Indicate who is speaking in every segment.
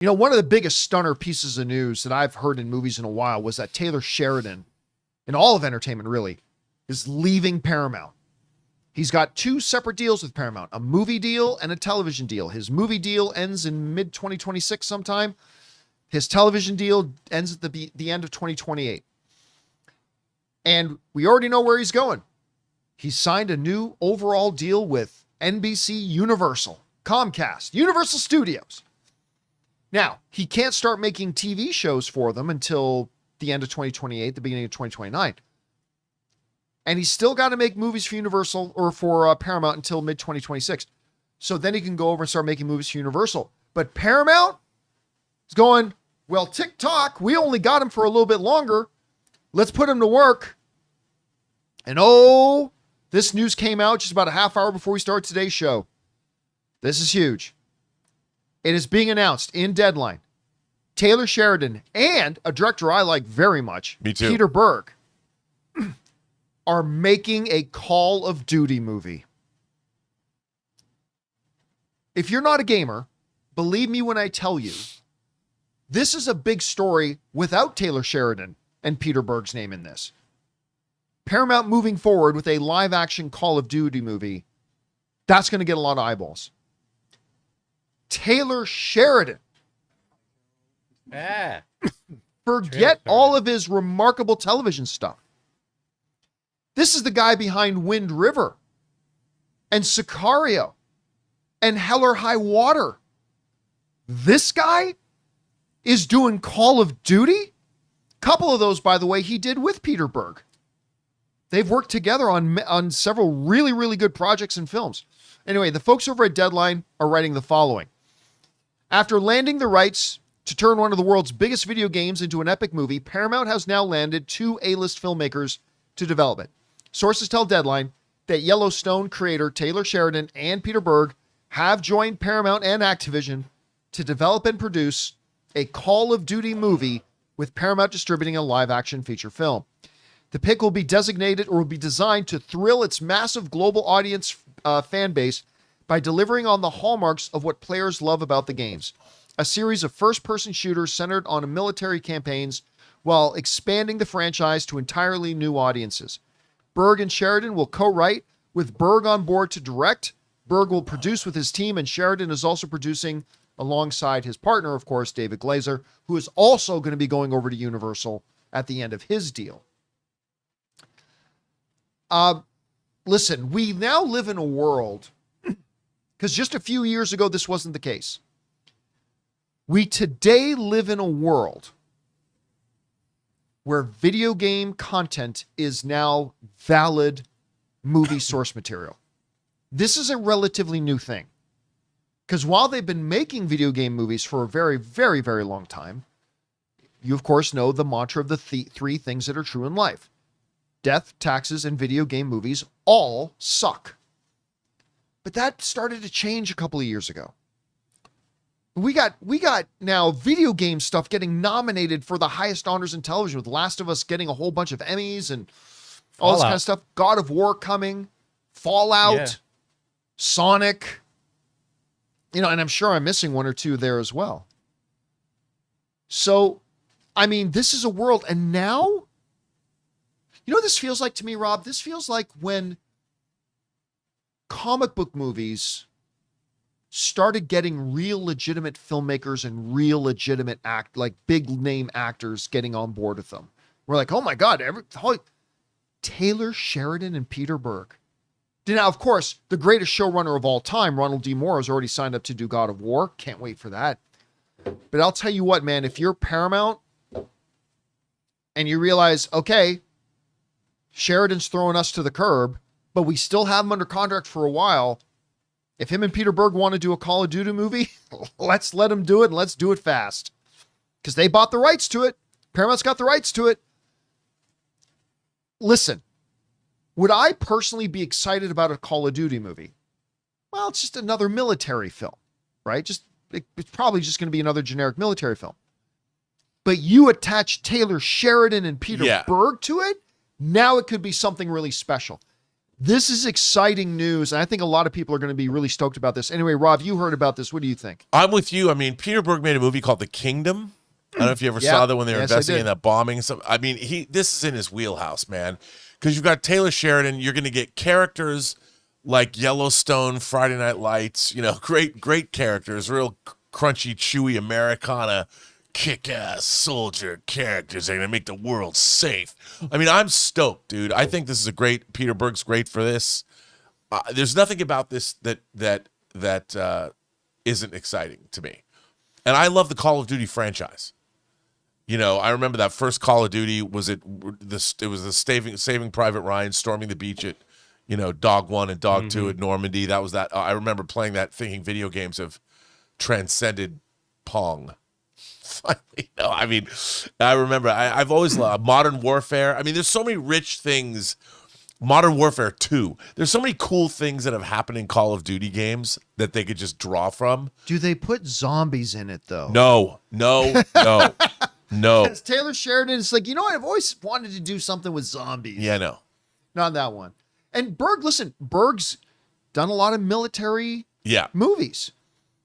Speaker 1: You know, one of the biggest stunner pieces of news that I've heard in movies in a while was that Taylor Sheridan, in all of entertainment really, is leaving Paramount. He's got two separate deals with Paramount, a movie deal and a television deal. His movie deal ends in mid-2026 sometime. His television deal ends at the end of 2028. And we already know where he's going. He signed a new overall deal with NBC Universal, Comcast, Universal Studios. Now, he can't start making TV shows for them until the end of 2028, the beginning of 2029. And he's still got to make movies for Universal or for Paramount until mid-2026. So then he can go over and start making movies for Universal. But Paramount is going, well, TikTok, we only got him for a little bit longer. Let's put him to work. And oh, this news came out just about a half hour before we start today's show. This is huge. It is being announced in Deadline. Taylor Sheridan and a director I like very much,
Speaker 2: Me too.
Speaker 1: Peter Berg, are making a Call of Duty movie. If you're not a gamer, believe me when I tell you, this is a big story without Taylor Sheridan and Peter Berg's name in this. Paramount moving forward with a live-action Call of Duty movie, that's going to get a lot of eyeballs. Taylor Sheridan. Forget all of his remarkable television stuff. This is the guy behind Wind River and Sicario and Hell or High Water. This guy is doing Call of Duty? A couple of those, by the way, he did with Peter Berg. They've worked together on several really, really good projects and films. Anyway, the folks over at Deadline are writing the following. After landing the rights to turn one of the world's biggest video games into an epic movie, Paramount has now landed two A-list filmmakers to develop it. Sources tell Deadline that Yellowstone creator Taylor Sheridan and Peter Berg have joined Paramount and Activision to develop and produce a Call of Duty movie with Paramount distributing a live-action feature film. The pick will be designated or will be designed to thrill its massive global audience fan base by delivering on the hallmarks of what players love about the games. A series of first-person shooters centered on military campaigns while expanding the franchise to entirely new audiences. Berg and Sheridan will co-write, with Berg on board to direct. Berg will produce with his team, and Sheridan is also producing alongside his partner, of course, David Glazer, who is also going to be going over to Universal at the end of his deal. Listen, we now live in a world, because just a few years ago, this wasn't the case. We today live in a world where video game content is now valid movie source material. This is a relatively new thing. Because while they've been making video game movies for a very, very, very long time, you of course know the mantra of the three things that are true in life. Death, taxes, and video game movies all suck. But that started to change a couple of years ago. We got now video game stuff getting nominated for the highest honors in television, with Last of Us getting a whole bunch of Emmys and all this kind of stuff. God of War coming, Fallout, Sonic, and I'm sure I'm missing one or two there as well. So, I mean, this is a world, and now, you know what this feels like to me, Rob? This feels like when comic book movies started getting real legitimate filmmakers and real legitimate big name actors getting on board with them. We're like, oh my God, Taylor Sheridan and Peter Berg. Now, of course, the greatest showrunner of all time, Ronald D. Moore, has already signed up to do God of War. Can't wait for that. But I'll tell you what, man, if you're Paramount and you realize, okay, Sheridan's throwing us to the curb, but we still have him under contract for a while. If him and Peter Berg want to do a Call of Duty movie, let's let them do it, and let's do it fast. Because they bought the rights to it. Paramount's got the rights to it. Listen, would I personally be excited about a Call of Duty movie? Well, it's just another military film, right? It's probably just going to be another generic military film. But you attach Taylor Sheridan and Peter Berg to it, now it could be something really special. This is exciting news, and I think a lot of people are going to be really stoked about this. Anyway, Rob, you heard about this. What do you think?
Speaker 2: I'm with you. I mean, Peter Berg made a movie called The Kingdom. I don't know if you ever saw that when they were investigating that bombing and stuff. I mean, this is in his wheelhouse, man. Because you've got Taylor Sheridan. You're going to get characters like Yellowstone, Friday Night Lights, great characters, real crunchy, chewy Americana, kick-ass soldier characters. They're going to make the world safe. I mean, I'm stoked, dude. I think this is Peter Berg's great for this. There's nothing about this that isn't exciting to me. And I love the Call of Duty franchise. I remember that first Call of Duty it was the Saving Private Ryan storming the beach at, Dog 1 and Dog 2 at Normandy. That was that. I remember playing that thinking video games have transcended Pong. I remember I've always loved Modern Warfare. I mean, there's so many rich things. Modern Warfare 2. There's so many cool things that have happened in Call of Duty games that they could just draw from.
Speaker 1: Do they put zombies in it, though?
Speaker 2: No.
Speaker 1: Because Taylor Sheridan is like, I've always wanted to do something with zombies.
Speaker 2: Yeah, no.
Speaker 1: Not that one. And Berg's done a lot of military movies,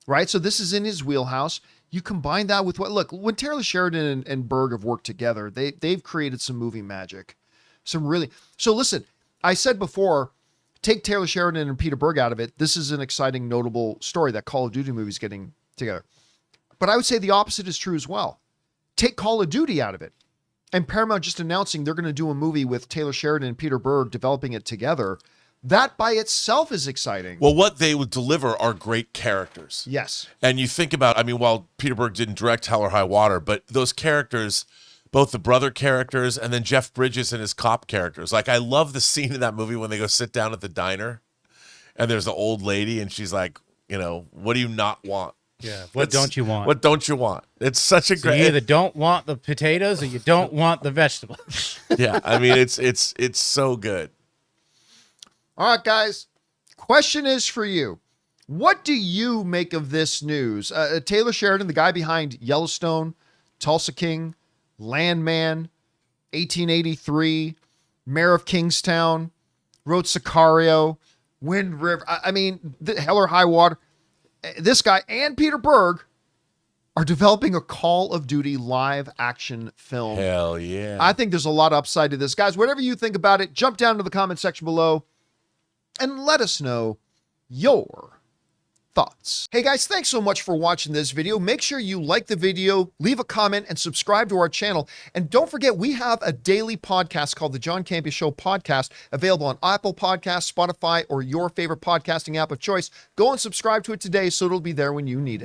Speaker 1: right? So this is in his wheelhouse. You combine that with when Taylor Sheridan and Berg have worked together, they've created some movie magic. So listen, I said before, take Taylor Sheridan and Peter Berg out of it. This is an exciting, notable story that Call of Duty movie's getting together. But I would say the opposite is true as well. Take Call of Duty out of it. And Paramount just announcing they're going to do a movie with Taylor Sheridan and Peter Berg developing it together. That by itself is exciting.
Speaker 2: Well, what they would deliver are great characters.
Speaker 1: Yes.
Speaker 2: And you think about, while Peter Berg didn't direct Hell or High Water, but those characters, both the brother characters and then Jeff Bridges and his cop characters. Like, I love the scene in that movie when they go sit down at the diner and there's the old lady and she's like, what do you not want?
Speaker 3: Yeah. What don't you want?
Speaker 2: What don't you want? It's such a great.
Speaker 3: You either don't want the potatoes or you don't want the vegetables.
Speaker 2: Yeah. It's so good.
Speaker 1: All right, guys. Question is for you. What do you make of this news? Taylor Sheridan, the guy behind Yellowstone, Tulsa King, Landman, 1883, Mayor of Kingstown, wrote Sicario, Wind River. Hell or High Water. This guy and Peter Berg are developing a Call of Duty live action film.
Speaker 2: Hell yeah.
Speaker 1: I think there's a lot of upside to this. Guys, whatever you think about it, jump down to the comment section below and let us know your thoughts. Hey guys, thanks so much for watching this video. Make sure you like the video, leave a comment, and subscribe to our channel. And don't forget, we have a daily podcast called the John Campea Show podcast, available on Apple Podcasts, Spotify, or your favorite podcasting app of choice. Go and subscribe to it today so it'll be there when you need it.